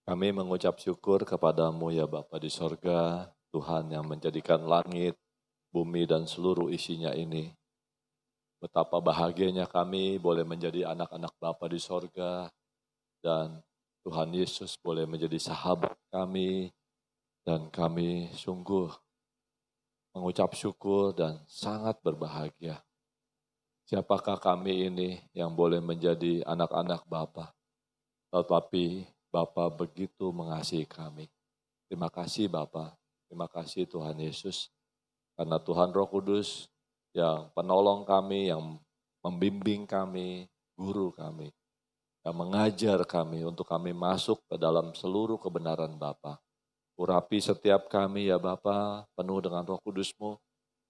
Kami mengucap syukur kepadamu ya Bapa di sorga, Tuhan yang menjadikan langit, bumi dan seluruh isinya ini. Betapa bahagianya kami boleh menjadi anak-anak Bapa di sorga dan Tuhan Yesus boleh menjadi sahabat kami dan kami sungguh mengucap syukur dan sangat berbahagia. Siapakah kami ini yang boleh menjadi anak-anak Bapa? Tetapi Bapa begitu mengasihi kami. Terima kasih Bapa, terima kasih Tuhan Yesus. Karena Tuhan Roh Kudus yang penolong kami, yang membimbing kami, guru kami, yang mengajar kami untuk kami masuk ke dalam seluruh kebenaran Bapa. Urapi setiap kami ya Bapa, penuh dengan Roh Kudus-Mu,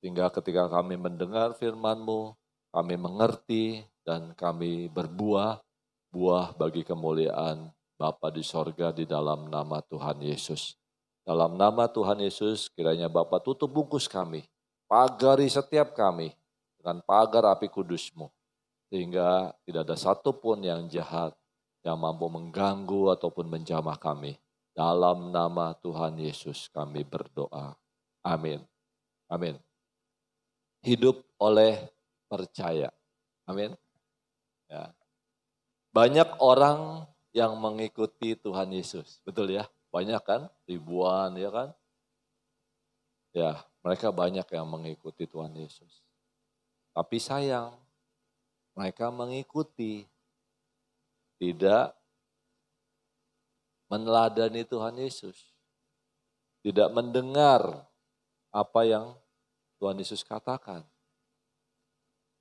sehingga ketika kami mendengar firman-Mu, kami mengerti dan kami berbuah, buah bagi kemuliaan Bapa di sorga di dalam nama Tuhan Yesus. Dalam nama Tuhan Yesus, kiranya Bapa tutup bungkus kami, pagari setiap kami dengan pagar api kudus-Mu, sehingga tidak ada satupun yang jahat yang mampu mengganggu ataupun menjamah kami. Dalam nama Tuhan Yesus kami berdoa. Amin. Amin. Hidup oleh percaya. Amin. Ya. Banyak orang yang mengikuti Tuhan Yesus. Betul ya? Banyak kan? Ribuan ya kan? Ya, mereka banyak yang mengikuti Tuhan Yesus. Tapi sayang, mereka mengikuti, tidak meneladani Tuhan Yesus. Tidak mendengar apa yang Tuhan Yesus katakan.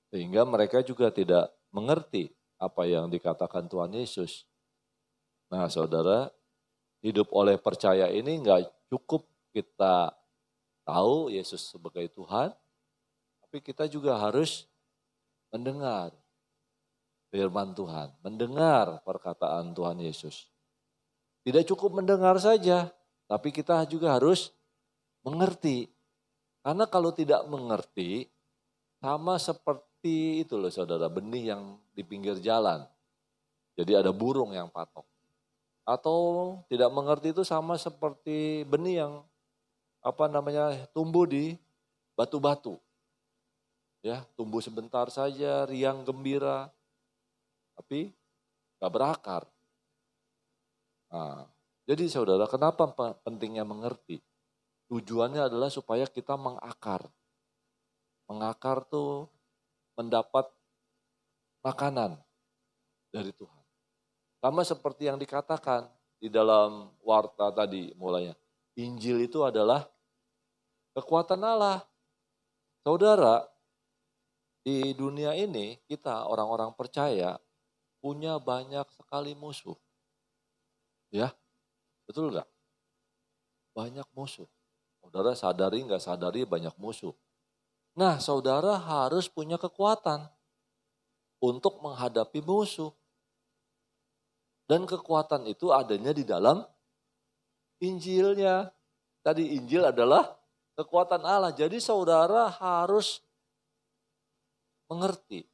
Sehingga mereka juga tidak mengerti apa yang dikatakan Tuhan Yesus. Nah saudara, hidup oleh percaya ini enggak cukup kita tahu Yesus sebagai Tuhan, tapi kita juga harus mendengar firman Tuhan, mendengar perkataan Tuhan Yesus. Tidak cukup mendengar saja, tapi kita juga harus mengerti. Karena kalau tidak mengerti, sama seperti itu loh saudara, benih yang di pinggir jalan. Jadi ada burung yang patok. Atau tidak mengerti itu sama seperti benih yang tumbuh di batu-batu. Ya, tumbuh sebentar saja, riang gembira, tapi gak berakar. Nah, jadi saudara, kenapa pentingnya mengerti? Tujuannya adalah supaya kita mengakar. Mengakar tuh mendapat makanan dari Tuhan. Sama seperti yang dikatakan di dalam warta tadi mulanya. Injil itu adalah kekuatan Allah. Saudara, di dunia ini kita orang-orang percaya punya banyak sekali musuh. Ya, betul nggak? Banyak musuh. Saudara sadari nggak sadari banyak musuh. Nah, saudara harus punya kekuatan untuk menghadapi musuh. Dan kekuatan itu adanya di dalam Injilnya. Tadi Injil adalah kekuatan Allah. Jadi saudara harus mengerti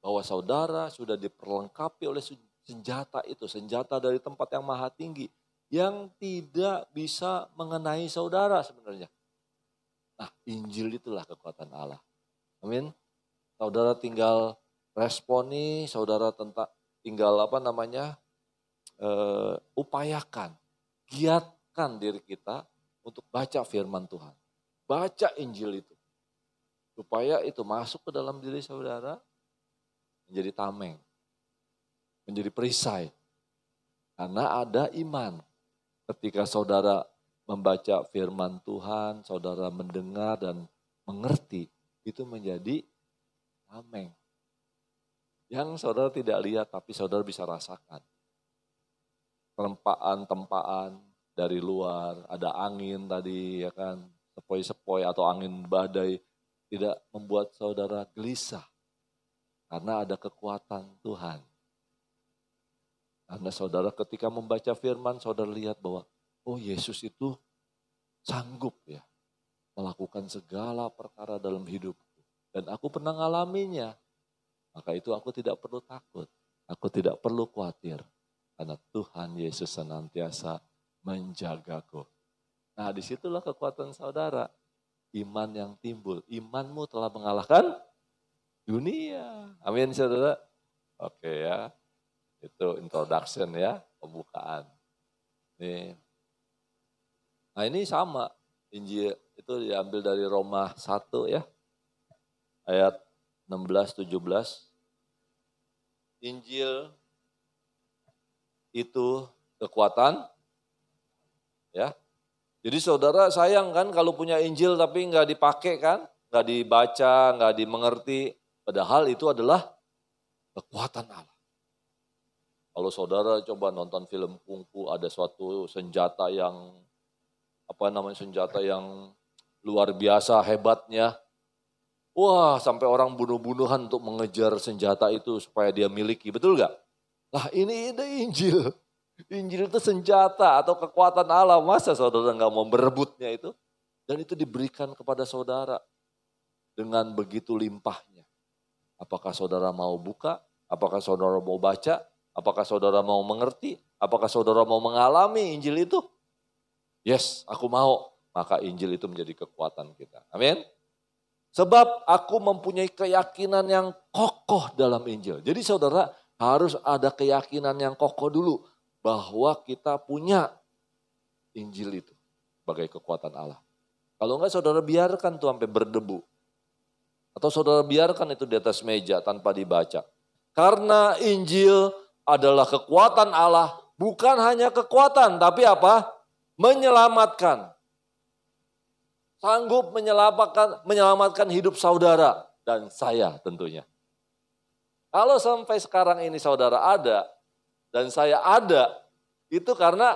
bahwa saudara sudah diperlengkapi oleh senjata itu. Senjata dari tempat yang maha tinggi. Yang tidak bisa mengenai saudara sebenarnya. Nah, Injil itulah kekuatan Allah. Amin. Saudara tinggal responi, saudara tinggal upayakan, giatkan diri kita untuk baca firman Tuhan. Baca Injil itu. Supaya itu masuk ke dalam diri saudara, menjadi tameng, menjadi perisai. Karena ada iman. Ketika saudara membaca firman Tuhan, saudara mendengar dan mengerti, itu menjadi tameng. Yang saudara tidak lihat tapi saudara bisa rasakan. Tempaan dari luar, ada angin tadi ya kan, sepoi-sepoi atau angin badai tidak membuat saudara gelisah. Karena ada kekuatan Tuhan. Karena saudara ketika membaca firman, saudara lihat bahwa oh Yesus itu sanggup ya melakukan segala perkara dalam hidupku. Dan aku pernah ngalaminya. Maka itu aku tidak perlu takut. Aku tidak perlu khawatir. Karena Tuhan Yesus senantiasa menjagaku. Nah, disitulah kekuatan saudara. Iman yang timbul. Imanmu telah mengalahkan dunia. Amin, saudara. Oke ya. Itu introduction ya, pembukaan. Nih. Nah, ini sama. Injil itu diambil dari Roma 1 ya. Ayat 16-17. Injil itu kekuatan ya. Jadi saudara sayang kan kalau punya Injil tapi nggak dipakai kan, nggak dibaca, nggak dimengerti. Padahal itu adalah kekuatan Allah. Kalau saudara coba nonton film kungfu, ada suatu senjata yang senjata yang luar biasa hebatnya. Wah, sampai orang bunuh-bunuhan untuk mengejar senjata itu supaya dia miliki, betul nggak? Lah ini Injil. Injil itu senjata atau kekuatan Allah. Masa saudara nggak mau berebutnya itu? Dan itu diberikan kepada saudara dengan begitu limpahnya. Apakah saudara mau buka? Apakah saudara mau baca? Apakah saudara mau mengerti? Apakah saudara mau mengalami Injil itu? Yes, aku mau. Maka Injil itu menjadi kekuatan kita. Amin. Sebab aku mempunyai keyakinan yang kokoh dalam Injil. Jadi saudara harus ada keyakinan yang kokoh dulu. Bahwa kita punya Injil itu sebagai kekuatan Allah. Kalau enggak saudara biarkan tuh sampai berdebu. Atau saudara biarkan itu di atas meja tanpa dibaca. Karena Injil adalah kekuatan Allah. Bukan hanya kekuatan tapi apa? Menyelamatkan. Sanggup menyelamatkan hidup saudara dan saya tentunya. Kalau sampai sekarang ini saudara ada dan saya ada, itu karena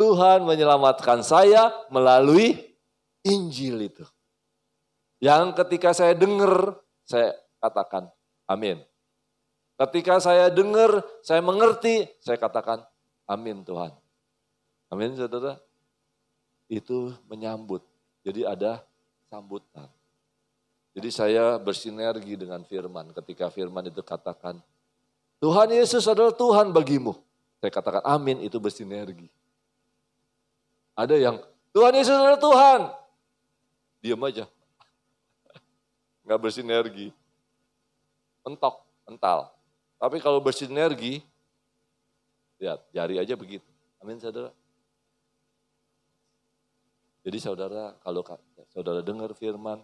Tuhan menyelamatkan saya melalui Injil itu. Yang ketika saya dengar, saya katakan amin. Ketika saya dengar, saya mengerti, saya katakan amin Tuhan. Amin saudara. Itu menyambut. Jadi ada sambutan. Jadi saya bersinergi dengan firman. Ketika firman itu katakan, Tuhan Yesus adalah Tuhan bagimu. Saya katakan amin, itu bersinergi. Ada yang, Tuhan Yesus adalah Tuhan. Diam aja. Nggak bersinergi. Mentok, mental. Tapi kalau bersinergi, lihat jari aja begitu. Amin saudara. Jadi saudara, kalau saudara dengar firman,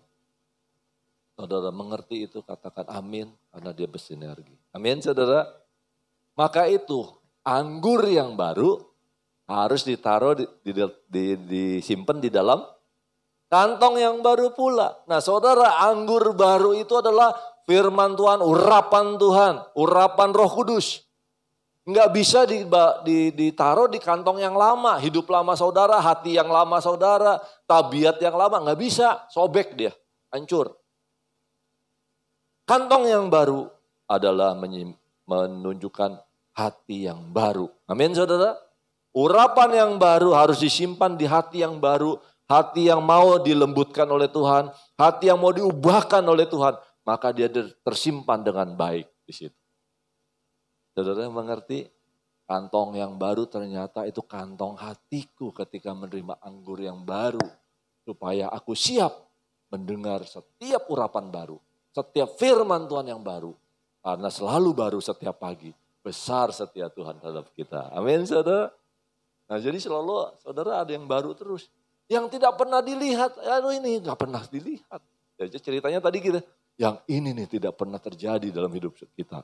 saudara mengerti itu, katakan amin, karena dia bersinergi. Amin saudara. Maka itu, anggur yang baru harus ditaruh, disimpan di dalam kantong yang baru pula. Nah saudara, anggur baru itu adalah firman Tuhan, urapan Tuhan, urapan Roh Kudus. Enggak bisa ditaruh di kantong yang lama, hidup lama saudara, hati yang lama saudara, tabiat yang lama, enggak bisa, sobek dia, hancur. Kantong yang baru adalah menunjukkan hati yang baru. Amin saudara. Urapan yang baru harus disimpan di hati yang baru, hati yang mau dilembutkan oleh Tuhan, hati yang mau diubahkan oleh Tuhan, maka dia tersimpan dengan baik di situ. Saudara mengerti, kantong yang baru ternyata itu kantong hatiku ketika menerima anggur yang baru. Supaya aku siap mendengar setiap urapan baru, setiap firman Tuhan yang baru. Karena selalu baru setiap pagi, besar setia Tuhan terhadap kita. Amin saudara. Nah jadi selalu saudara ada yang baru terus. Yang tidak pernah dilihat, aduh ini gak pernah dilihat. Jadi ceritanya tadi gitu, yang ini nih tidak pernah terjadi dalam hidup kita.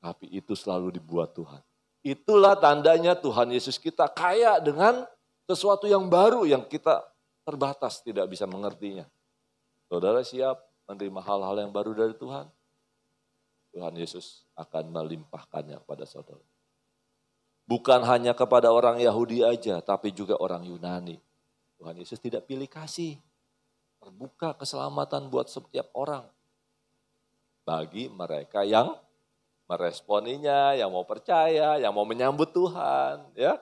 Tapi itu selalu dibuat Tuhan. Itulah tandanya Tuhan Yesus kita kaya dengan sesuatu yang baru yang kita terbatas tidak bisa mengertinya. Saudara siap menerima hal-hal yang baru dari Tuhan? Tuhan Yesus akan melimpahkannya kepada saudara. Bukan hanya kepada orang Yahudi aja, tapi juga orang Yunani. Tuhan Yesus tidak pilih kasih. Terbuka keselamatan buat setiap orang. Bagi mereka yang meresponinya, yang mau percaya, yang mau menyambut Tuhan, ya.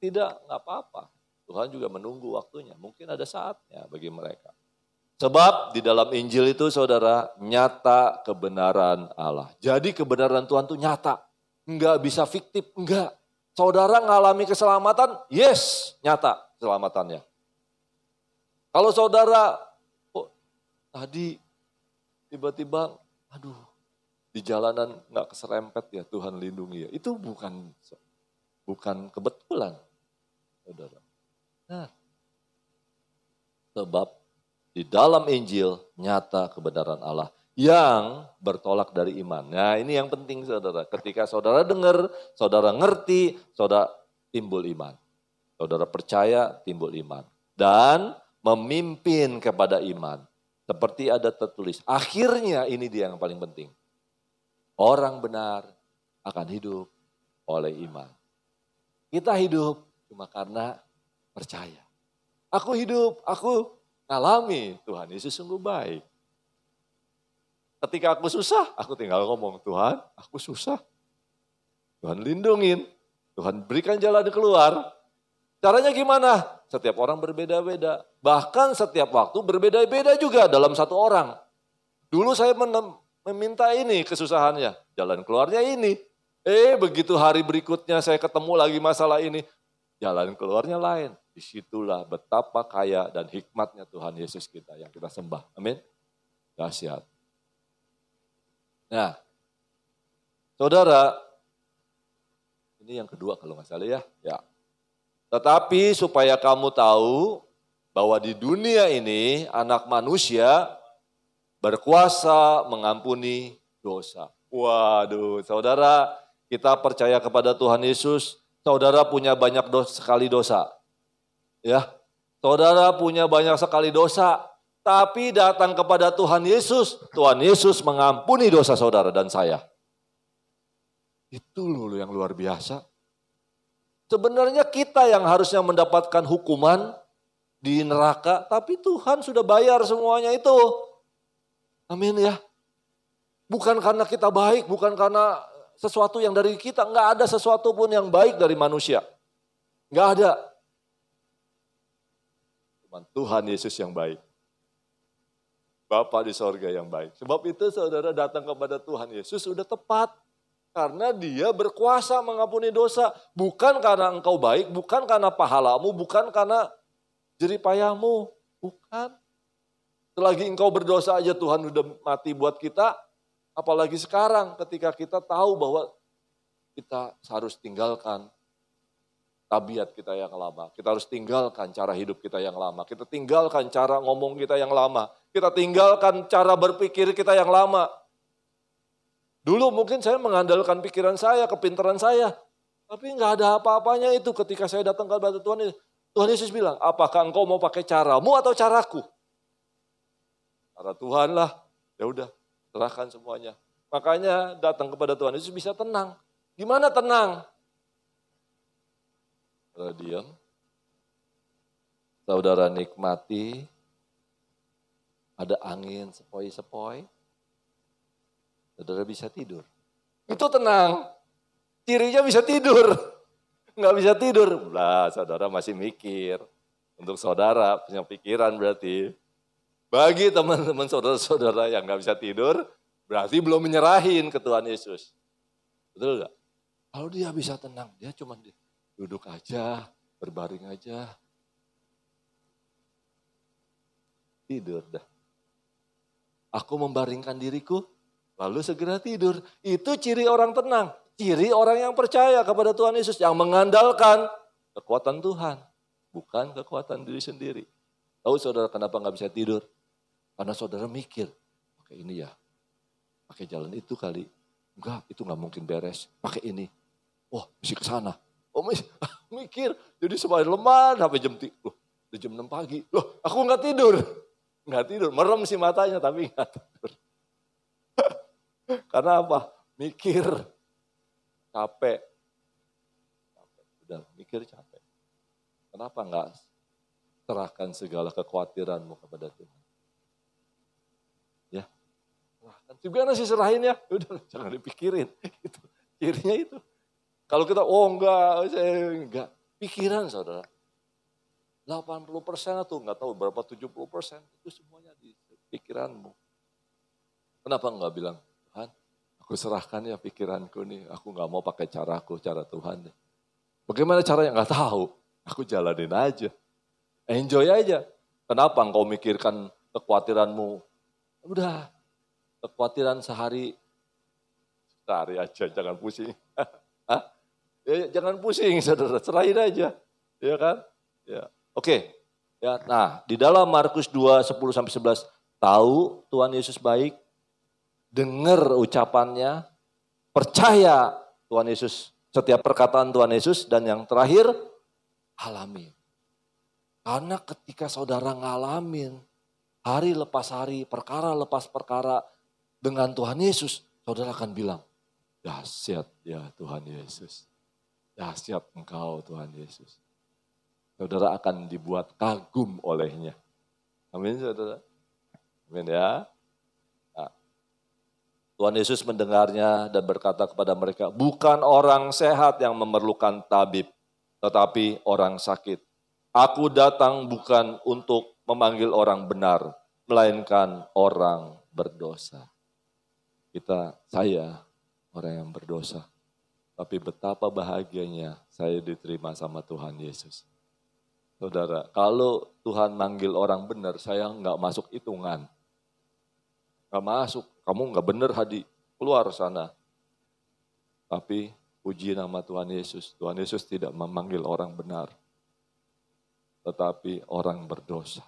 Tidak, nggak apa-apa. Tuhan juga menunggu waktunya. Mungkin ada saatnya bagi mereka. Sebab di dalam Injil itu saudara, nyata kebenaran Allah. Jadi kebenaran Tuhan itu nyata. Enggak bisa fiktif, enggak. saudara ngalami keselamatan, yes, nyata keselamatannya. Kalau saudara, kok tadi tiba-tiba, aduh, di jalanan nggak keserempet ya, Tuhan lindungi ya. Itu bukan kebetulan, saudara. Nah, sebab di dalam Injil nyata kebenaran Allah yang bertolak dari iman. Nah, ini yang penting, saudara. Ketika saudara dengar, saudara ngerti, saudara timbul iman. Saudara percaya, timbul iman. Dan memimpin kepada iman. Seperti ada tertulis. Akhirnya ini dia yang paling penting. Orang benar akan hidup oleh iman. Kita hidup cuma karena percaya. Aku hidup, aku alami Tuhan Yesus sungguh baik. Ketika aku susah, aku tinggal ngomong, Tuhan, aku susah. Tuhan lindungin, Tuhan berikan jalan keluar. Caranya gimana? Setiap orang berbeda-beda. Bahkan setiap waktu berbeda-beda juga dalam satu orang. Dulu saya meminta ini kesusahannya, jalan keluarnya ini. Begitu hari berikutnya saya ketemu lagi masalah ini, jalan keluarnya lain. Disitulah betapa kaya dan hikmatnya Tuhan Yesus kita yang kita sembah. Amin. Dahsyat. Nah, saudara, ini yang kedua kalau nggak salah ya. Tetapi supaya kamu tahu bahwa di dunia ini anak manusia berkuasa mengampuni dosa. Waduh, saudara, kita percaya kepada Tuhan Yesus, saudara punya banyak sekali dosa. Ya, saudara punya banyak sekali dosa. Tapi datang kepada Tuhan Yesus mengampuni dosa saudara dan saya. Itu loh yang luar biasa. Sebenarnya kita yang harusnya mendapatkan hukuman di neraka, tapi Tuhan sudah bayar semuanya itu. Amin ya. Bukan karena kita baik, bukan karena sesuatu yang dari kita. Enggak ada sesuatu pun yang baik dari manusia. Enggak ada. Cuma Tuhan Yesus yang baik. Bapa di sorga yang baik. Sebab itu saudara datang kepada Tuhan Yesus sudah tepat. Karena dia berkuasa mengampuni dosa. Bukan karena engkau baik, bukan karena pahalamu, bukan karena jeripayahmu. Bukan. Selagi engkau berdosa aja Tuhan udah mati buat kita. Apalagi sekarang ketika kita tahu bahwa kita harus tinggalkan tabiat kita yang lama. Kita harus tinggalkan cara hidup kita yang lama. Kita tinggalkan cara ngomong kita yang lama. Kita tinggalkan cara berpikir kita yang lama. Dulu mungkin saya mengandalkan pikiran saya, kepintaran saya. Tapi nggak ada apa-apanya itu ketika saya datang kepada Tuhan Yesus. Tuhan Yesus bilang, apakah engkau mau pakai caramu atau caraku? Cara Tuhan lah. Ya udah, serahkan semuanya. Makanya datang kepada Tuhan Yesus bisa tenang. Gimana tenang? Saudara diam. Saudara nikmati. Ada angin sepoi-sepoi. Saudara bisa tidur. Itu tenang. Cirinya bisa tidur. Nggak bisa tidur. Lah, saudara masih mikir. Untuk saudara punya pikiran berarti. Bagi teman-teman saudara-saudara yang nggak bisa tidur, berarti belum menyerahin ke Tuhan Yesus. Betul nggak? Kalau dia bisa tenang, dia cuma duduk aja, berbaring aja. Tidur dah. Aku membaringkan diriku, lalu segera tidur. Itu ciri orang tenang. Ciri orang yang percaya kepada Tuhan Yesus. Yang mengandalkan kekuatan Tuhan. Bukan kekuatan diri sendiri. Tahu saudara kenapa gak bisa tidur? Karena saudara mikir. Pakai ini ya. Pakai jalan itu kali. Enggak, itu gak mungkin beres. Pakai ini. Wah, mesti ke sana. Oh, mikir. Jadi semakin lemah sampai jam 6 pagi. Loh, aku gak tidur. Gak tidur. Merem sih matanya tapi gak tidur. Karena apa? Mikir. Capek. Udah mikir capek. Kenapa enggak serahkan segala kekhawatiranmu kepada Tuhan? Ya. Serahkan. Gimana sih serahin ya? Udah jangan dipikirin. Itu cirinya itu. Kalau kita enggak, saya enggak. Pikiran saudara. 80% atau enggak tahu berapa 70% itu semuanya di pikiranmu. Kenapa enggak bilang, Tuhan, aku serahkan ya pikiranku nih, aku gak mau pakai caraku, cara Tuhan deh. Bagaimana caranya? Nggak tahu. Aku jalanin aja. Enjoy aja. Kenapa engkau mikirkan kekhawatiranmu? Udah, kekhawatiran sehari aja, jangan pusing. Hah? Ya, jangan pusing, saudara, serahin aja. Ya kan? Ya. Oke. Ya, nah, di dalam Markus 2, 10-11, tahu Tuhan Yesus baik, dengar ucapannya, percaya Tuhan Yesus, setiap perkataan Tuhan Yesus, dan yang terakhir, alami. Karena ketika saudara ngalamin, hari lepas hari, perkara lepas perkara dengan Tuhan Yesus, saudara akan bilang, dahsyat ya Tuhan Yesus. Dahsyat engkau Tuhan Yesus. Saudara akan dibuat kagum olehnya. Amin saudara. Amin ya. Nah, Tuhan Yesus mendengarnya dan berkata kepada mereka, bukan orang sehat yang memerlukan tabib, tetapi orang sakit. Aku datang bukan untuk memanggil orang benar, melainkan orang berdosa. Saya orang yang berdosa. Tapi betapa bahagianya saya diterima sama Tuhan Yesus. Saudara, kalau Tuhan manggil orang benar, saya nggak masuk hitungan. Nggak masuk, kamu nggak benar Hadi, keluar sana. Tapi puji nama Tuhan Yesus. Tuhan Yesus tidak memanggil orang benar, tetapi orang berdosa.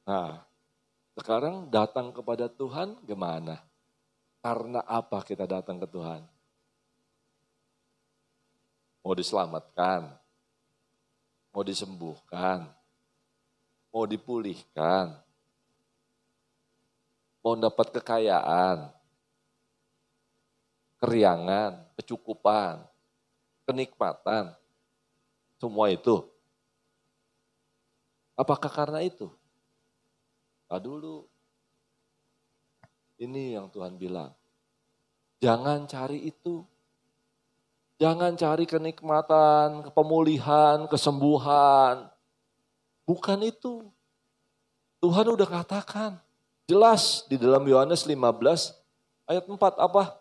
Nah, sekarang datang kepada Tuhan gimana? Karena apa kita datang ke Tuhan? Mau diselamatkan, mau disembuhkan, mau dipulihkan, mau dapat kekayaan, keriangan, kecukupan, kenikmatan, semua itu. Apakah karena itu? Dulu. Ini yang Tuhan bilang. Jangan cari itu. Jangan cari kenikmatan, pemulihan, kesembuhan. Bukan itu. Tuhan udah katakan. Jelas di dalam Yohanes 15 ayat 4 apa?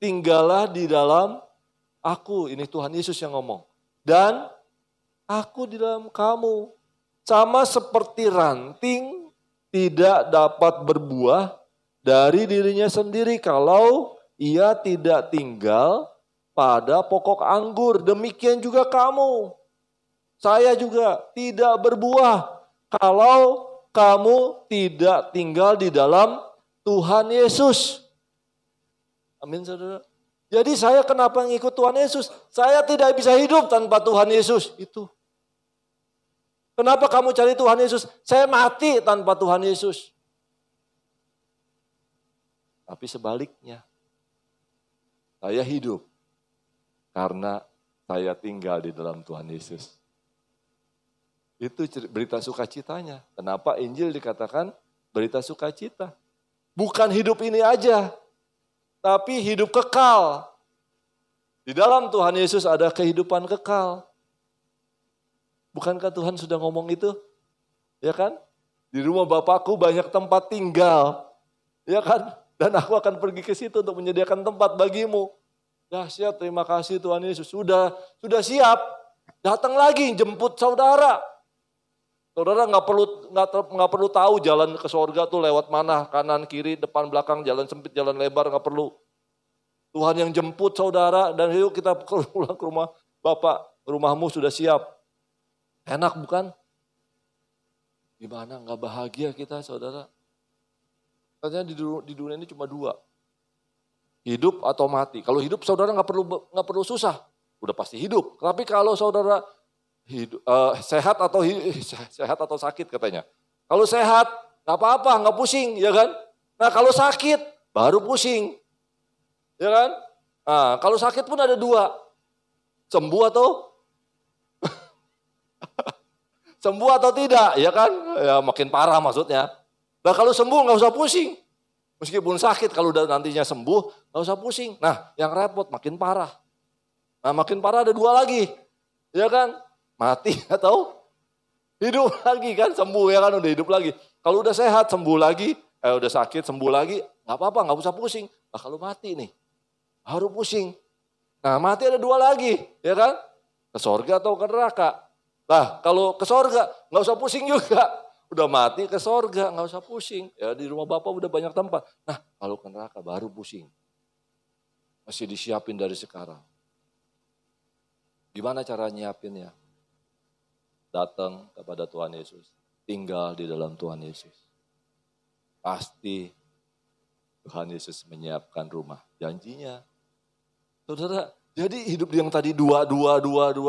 Tinggallah di dalam aku. Ini Tuhan Yesus yang ngomong. Dan aku di dalam kamu. Sama seperti ranting tidak dapat berbuah dari dirinya sendiri kalau ia tidak tinggal pada pokok anggur. Demikian juga kamu. Saya juga tidak berbuah kalau kamu tidak tinggal di dalam Tuhan Yesus. Amin saudara. Jadi saya kenapa ngikut Tuhan Yesus? Saya tidak bisa hidup tanpa Tuhan Yesus. Itu. Kenapa kamu cari Tuhan Yesus? Saya mati tanpa Tuhan Yesus. Tapi sebaliknya, saya hidup karena saya tinggal di dalam Tuhan Yesus. Itu berita sukacitanya. Kenapa Injil dikatakan berita sukacita? Bukan hidup ini aja, tapi hidup kekal. Di dalam Tuhan Yesus ada kehidupan kekal. Bukankah Tuhan sudah ngomong itu? Ya kan? Di rumah Bapakku banyak tempat tinggal. Ya kan? Dan aku akan pergi ke situ untuk menyediakan tempat bagimu. Dahsyat, terima kasih Tuhan Yesus. Sudah siap. Datang lagi jemput saudara. Saudara nggak perlu tahu jalan ke surga tuh lewat mana, kanan, kiri, depan, belakang, jalan sempit, jalan lebar, nggak perlu. Tuhan yang jemput saudara dan yuk kita pulang ke rumah Bapak. Rumahmu sudah siap. Enak bukan? Gimana nggak bahagia kita saudara? Katanya di dunia ini cuma dua. Hidup atau mati. Kalau hidup saudara nggak perlu susah. Udah pasti hidup. Tapi kalau saudara hidup, sehat atau sakit katanya. Kalau sehat nggak apa-apa, nggak pusing ya kan? Nah kalau sakit baru pusing. Ya kan? Nah, kalau sakit pun ada dua. Sembuh atau tidak, ya kan? Ya makin parah maksudnya. Nah kalau sembuh nggak usah pusing. Meskipun sakit, kalau udah nantinya sembuh nggak usah pusing. Nah yang repot makin parah. Nah makin parah ada dua lagi. Ya kan? Mati atau hidup lagi kan? Sembuh ya kan? Udah hidup lagi. Kalau udah sehat sembuh lagi, udah sakit sembuh lagi. Nggak apa-apa, nggak usah pusing. Nah kalau mati nih. baru pusing. Nah mati ada dua lagi, ya kan? Ke sorga atau ke neraka. Nah kalau ke sorga nggak usah pusing juga. Udah mati ke sorga nggak usah pusing. Ya di rumah Bapak udah banyak tempat. Nah kalau ke neraka baru pusing. Masih disiapin dari sekarang. Gimana cara nyiapinnya? Datang kepada Tuhan Yesus. Tinggal di dalam Tuhan Yesus. Pasti Tuhan Yesus menyiapkan rumah. Janjinya. Saudara, jadi hidup yang tadi dua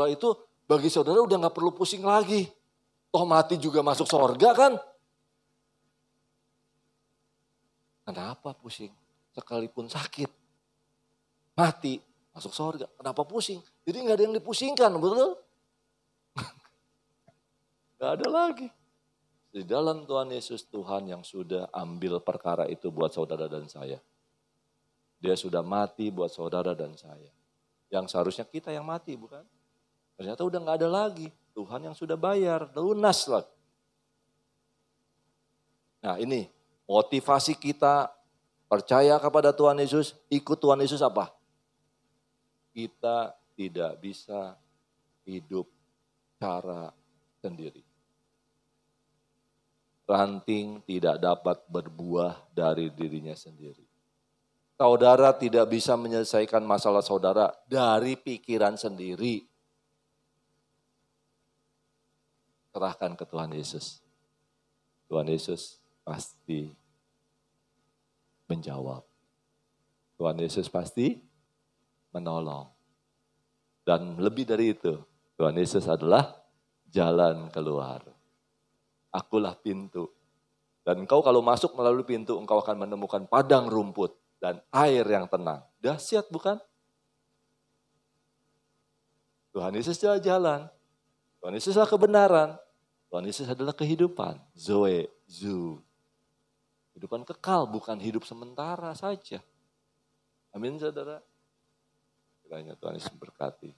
itu bagi saudara udah gak perlu pusing lagi. Toh mati juga masuk sorga kan? Kenapa pusing? Sekalipun sakit. Mati, masuk sorga. Kenapa pusing? Jadi gak ada yang dipusingkan, betul? Gak ada lagi. Di dalam Tuhan Yesus, Tuhan yang sudah ambil perkara itu buat saudara dan saya. Dia sudah mati buat saudara dan saya. Yang seharusnya kita yang mati, bukan? Ternyata udah gak ada lagi. Tuhan yang sudah bayar, lunas lah. Nah ini, motivasi kita percaya kepada Tuhan Yesus, ikut Tuhan Yesus apa? Kita tidak bisa hidup cara sendiri. Ranting tidak dapat berbuah dari dirinya sendiri. Saudara tidak bisa menyelesaikan masalah saudara dari pikiran sendiri. Serahkan ke Tuhan Yesus. Tuhan Yesus pasti menjawab. Tuhan Yesus pasti menolong. Dan lebih dari itu, Tuhan Yesus adalah jalan keluar. Akulah pintu. Dan engkau kalau masuk melalui pintu, engkau akan menemukan padang rumput dan air yang tenang. Dahsyat bukan? Tuhan Yesus adalah jalan. Tuhan Yesus adalah kebenaran. Tuhan Yesus adalah kehidupan. Zoe, Zu. Kehidupan kekal, bukan hidup sementara saja. Amin saudara. Kiranya Tuhan Yesus berkati.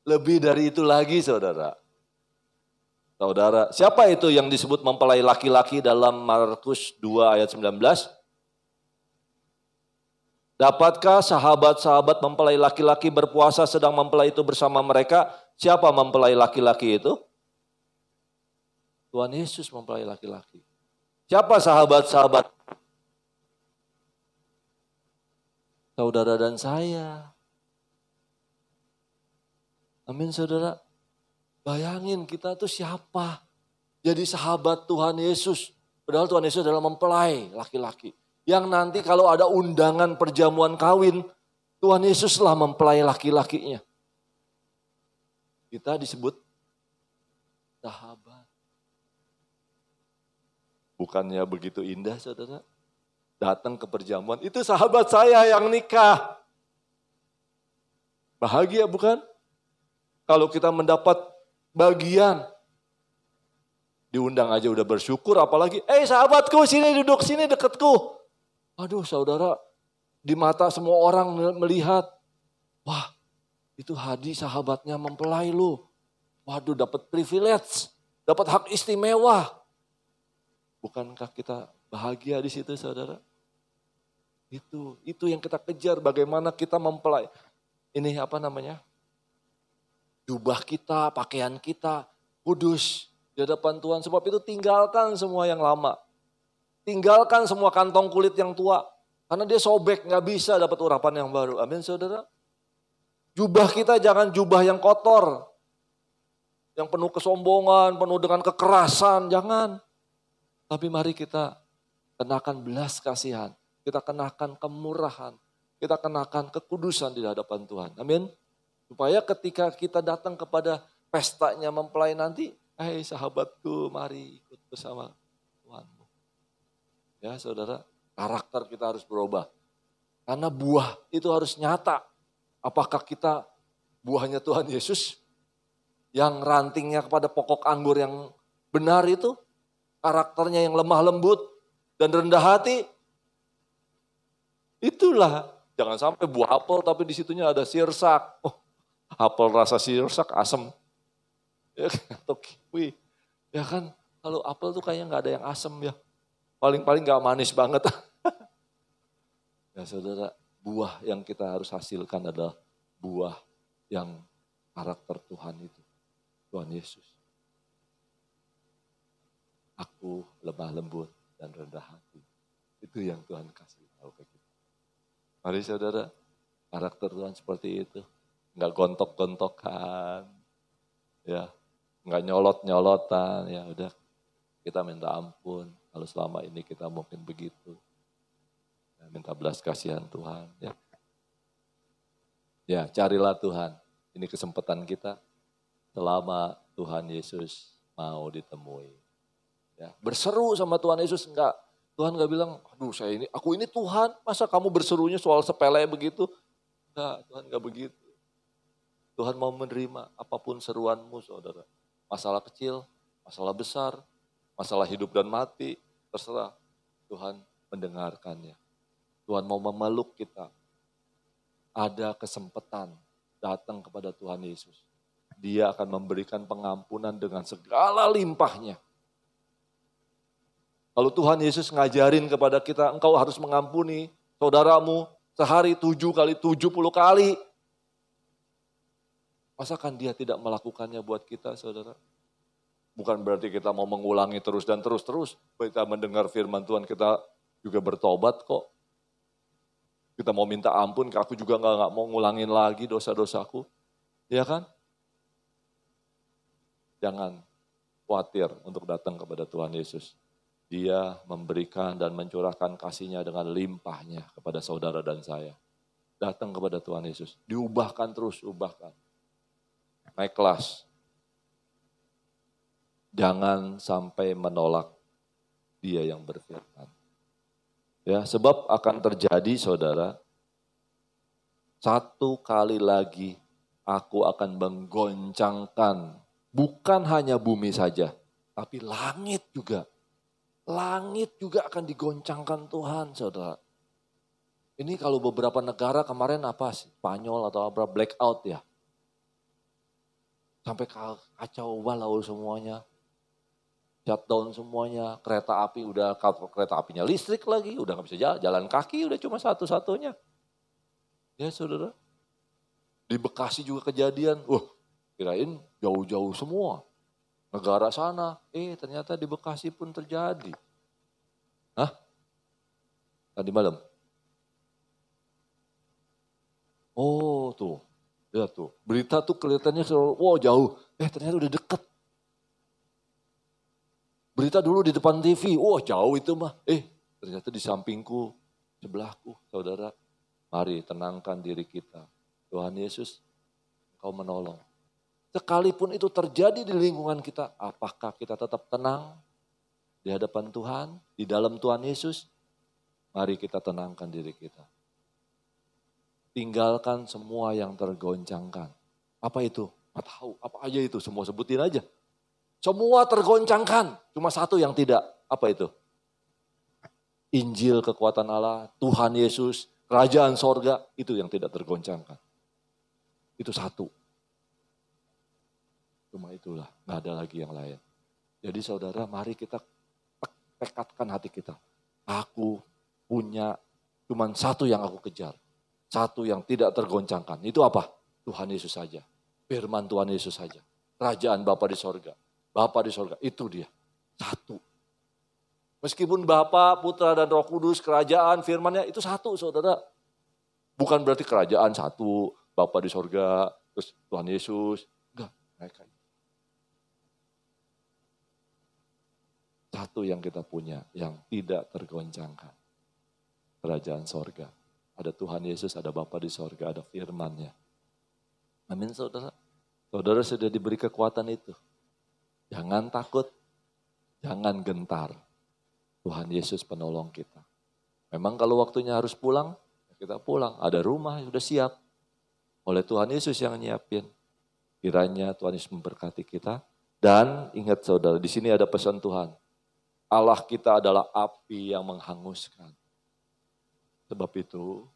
Lebih dari itu lagi saudara. Saudara, siapa itu yang disebut mempelai laki-laki dalam Markus 2 ayat 19? Dapatkah sahabat-sahabat mempelai laki-laki berpuasa sedang mempelai itu bersama mereka? Siapa mempelai laki-laki itu? Tuhan Yesus mempelai laki-laki. Siapa sahabat-sahabat? Saudara dan saya. Amin saudara. Bayangin kita tuh siapa? Jadi sahabat Tuhan Yesus. Padahal Tuhan Yesus adalah mempelai laki-laki. Yang nanti kalau ada undangan perjamuan kawin, Tuhan Yesuslah mempelai laki-lakinya. Kita disebut sahabat. Bukannya begitu indah saudara? Datang ke perjamuan, itu sahabat saya yang nikah. Bahagia bukan? Kalau kita mendapat bagian. Diundang aja udah bersyukur, apalagi, sahabatku sini duduk, sini dekatku. Aduh saudara, di mata semua orang melihat, wah itu Hadi sahabatnya mempelai lu. Waduh dapat privilege, dapat hak istimewa. Bukankah kita bahagia di situ saudara? Itu yang kita kejar, bagaimana kita mempelai. Ini apa namanya? Jubah kita, pakaian kita, kudus di hadapan Tuhan. Sebab itu tinggalkan semua yang lama. Tinggalkan semua kantong kulit yang tua. Karena dia sobek, gak bisa dapat urapan yang baru. Amin saudara. Jubah kita jangan jubah yang kotor. Yang penuh kesombongan, penuh dengan kekerasan, jangan. Tapi mari kita kenakan belas kasihan. Kita kenakan kemurahan. Kita kenakan kekudusan di hadapan Tuhan. Amin. Supaya ketika kita datang kepada pestanya mempelai nanti, sahabatku mari ikut bersama Tuhanmu. Ya saudara, karakter kita harus berubah. Karena buah itu harus nyata. Apakah kita buahnya Tuhan Yesus yang rantingnya kepada pokok anggur yang benar itu, karakternya yang lemah lembut dan rendah hati, itulah. Jangan sampai buah apel tapi di situnya ada sirsak. Apel rasa sirsak asam. Ya, atau kiwi. Ya kan, kalau apel tuh kayaknya gak ada yang asam ya. Paling-paling gak manis banget. Ya saudara, buah yang kita harus hasilkan adalah buah yang karakter Tuhan itu. Tuhan Yesus. Aku lemah lembut dan rendah hati. Itu yang Tuhan kasih tahu ke kita. Mari saudara, karakter Tuhan seperti itu. Enggak gontok-gontokan. Ya, enggak nyolot-nyolotan. Ya udah, kita minta ampun. Kalau selama ini kita mungkin begitu. Ya, minta belas kasihan Tuhan. Ya, carilah Tuhan. Ini kesempatan kita selama Tuhan Yesus mau ditemui. Ya, berseru sama Tuhan Yesus enggak. Tuhan enggak bilang, aduh aku ini Tuhan, masa kamu berserunya soal sepele begitu? Enggak, Tuhan enggak begitu. Tuhan mau menerima apapun seruanmu saudara. Masalah kecil, masalah besar, masalah hidup dan mati, terserah. Tuhan mendengarkannya. Tuhan mau memeluk kita. Ada kesempatan datang kepada Tuhan Yesus. Dia akan memberikan pengampunan dengan segala limpahnya. Kalau Tuhan Yesus ngajarin kepada kita, engkau harus mengampuni saudaramu sehari 7 kali, 70 kali. Masakan dia tidak melakukannya buat kita saudara? Bukan berarti kita mau mengulangi terus dan terus. Kita mendengar firman Tuhan kita juga bertobat kok. Kita mau minta ampun, aku juga gak mau ngulangin lagi dosa-dosaku. Ya kan? Jangan khawatir untuk datang kepada Tuhan Yesus. Dia memberikan dan mencurahkan kasih-Nya dengan limpahnya kepada saudara dan saya. Datang kepada Tuhan Yesus. Diubahkan terus, ubahkan. Naik kelas. Jangan sampai menolak Dia yang berfirman. Ya, sebab akan terjadi saudara, satu kali lagi aku akan menggoncangkan bukan hanya bumi saja, tapi langit juga. Langit juga akan digoncangkan Tuhan, saudara. Ini kalau beberapa negara kemarin apa sih? Spanyol atau apa, blackout ya. Sampai kacau balau semuanya. Shutdown semuanya. Kereta api udah, kereta apinya listrik lagi. Udah gak bisa jalan kaki, udah cuma satu-satunya. Ya saudara. Di Bekasi juga kejadian. Kirain jauh-jauh semua. Negara sana, ternyata di Bekasi pun terjadi. Hah? Tadi malam? Oh tuh, lihat tuh. Berita tuh kelihatannya jauh. Ternyata udah deket. Berita dulu di depan TV, jauh itu mah. Ternyata di sampingku, sebelahku, saudara. Mari tenangkan diri kita. Tuhan Yesus, Engkau menolong. Sekalipun itu terjadi di lingkungan kita, apakah kita tetap tenang di hadapan Tuhan, di dalam Tuhan Yesus? Mari kita tenangkan diri kita. Tinggalkan semua yang tergoncangkan. Apa itu? Nggak tahu, apa aja itu, semua sebutin aja. Semua tergoncangkan, cuma satu yang tidak. Apa itu? Injil kekuatan Allah, Tuhan Yesus, kerajaan sorga, itu yang tidak tergoncangkan. Itu satu. Cuma itulah, gak ada lagi yang lain. Jadi saudara, mari kita tekadkan hati kita. Aku punya cuma satu yang aku kejar. Satu yang tidak tergoncangkan. Itu apa? Tuhan Yesus saja. Firman Tuhan Yesus saja. Kerajaan Bapa di sorga. Bapa di sorga, itu dia. Satu. Meskipun Bapa, Putra dan Roh Kudus, kerajaan, firmannya itu satu saudara. Bukan berarti kerajaan satu, Bapa di sorga, terus Tuhan Yesus. Enggak, mereka itu. Satu yang kita punya, yang tidak tergoncangkan. Kerajaan sorga. Ada Tuhan Yesus, ada Bapa di sorga, ada firman-Nya. Amin saudara. Saudara sudah diberi kekuatan itu. Jangan takut, jangan gentar. Tuhan Yesus penolong kita. Memang kalau waktunya harus pulang, kita pulang. Ada rumah yang sudah siap. Oleh Tuhan Yesus yang nyiapin. Kiranya Tuhan Yesus memberkati kita. Dan ingat saudara, di sini ada pesan Tuhan. Allah kita adalah api yang menghanguskan. Sebab itu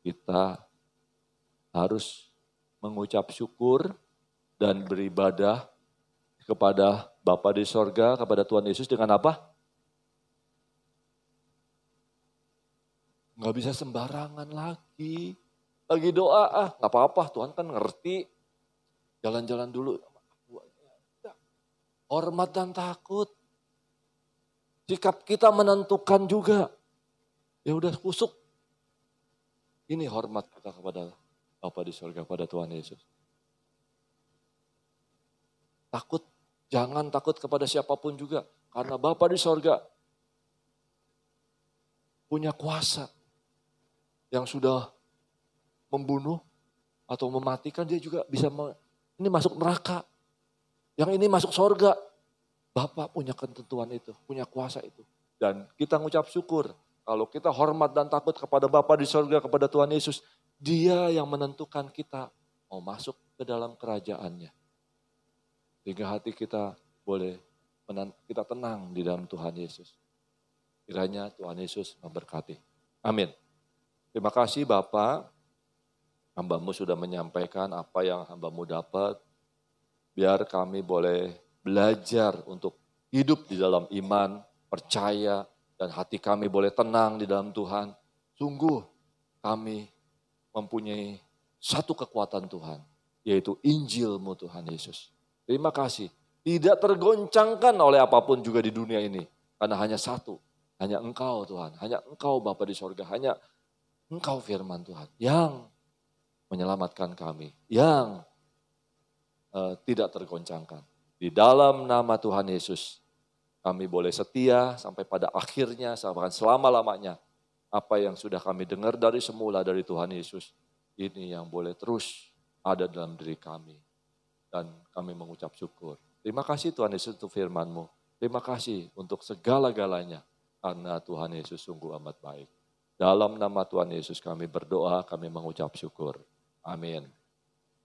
kita harus mengucap syukur dan beribadah kepada Bapa di sorga, kepada Tuhan Yesus dengan apa? Nggak bisa sembarangan lagi. Lagi doa, nggak apa-apa, Tuhan kan ngerti. Jalan-jalan dulu. Hormat dan takut. Sikap kita menentukan juga. Ya udah kusuk. Ini hormat kita kepada Bapa di surga, kepada Tuhan Yesus. Takut, jangan takut kepada siapapun juga. Karena Bapa di surga punya kuasa yang sudah membunuh atau mematikan, dia juga bisa ini masuk neraka. Yang ini masuk surga. Bapak punya ketentuan itu, punya kuasa itu. Dan kita ngucap syukur. Kalau kita hormat dan takut kepada Bapa di surga, kepada Tuhan Yesus. Dia yang menentukan kita mau masuk ke dalam kerajaannya. Sehingga hati kita boleh, kita tenang di dalam Tuhan Yesus. Kiranya Tuhan Yesus memberkati. Amin. Terima kasih Bapak. Hamba-Mu sudah menyampaikan apa yang hamba-Mu dapat. Biar kami boleh belajar untuk hidup di dalam iman, percaya, dan hati kami boleh tenang di dalam Tuhan. Sungguh kami mempunyai satu kekuatan Tuhan, yaitu Injil-Mu Tuhan Yesus. Terima kasih. Tidak tergoncangkan oleh apapun juga di dunia ini. Karena hanya satu, hanya Engkau Tuhan. Hanya Engkau Bapa di sorga, hanya Engkau firman Tuhan yang menyelamatkan kami, yang tidak tergoncangkan. Di dalam nama Tuhan Yesus, kami boleh setia sampai pada akhirnya, bahkan selama-lamanya. Apa yang sudah kami dengar dari semula dari Tuhan Yesus, ini yang boleh terus ada dalam diri kami. Dan kami mengucap syukur. Terima kasih Tuhan Yesus untuk firman-Mu. Terima kasih untuk segala-galanya. Karena Tuhan Yesus sungguh amat baik. Dalam nama Tuhan Yesus kami berdoa, kami mengucap syukur. Amin.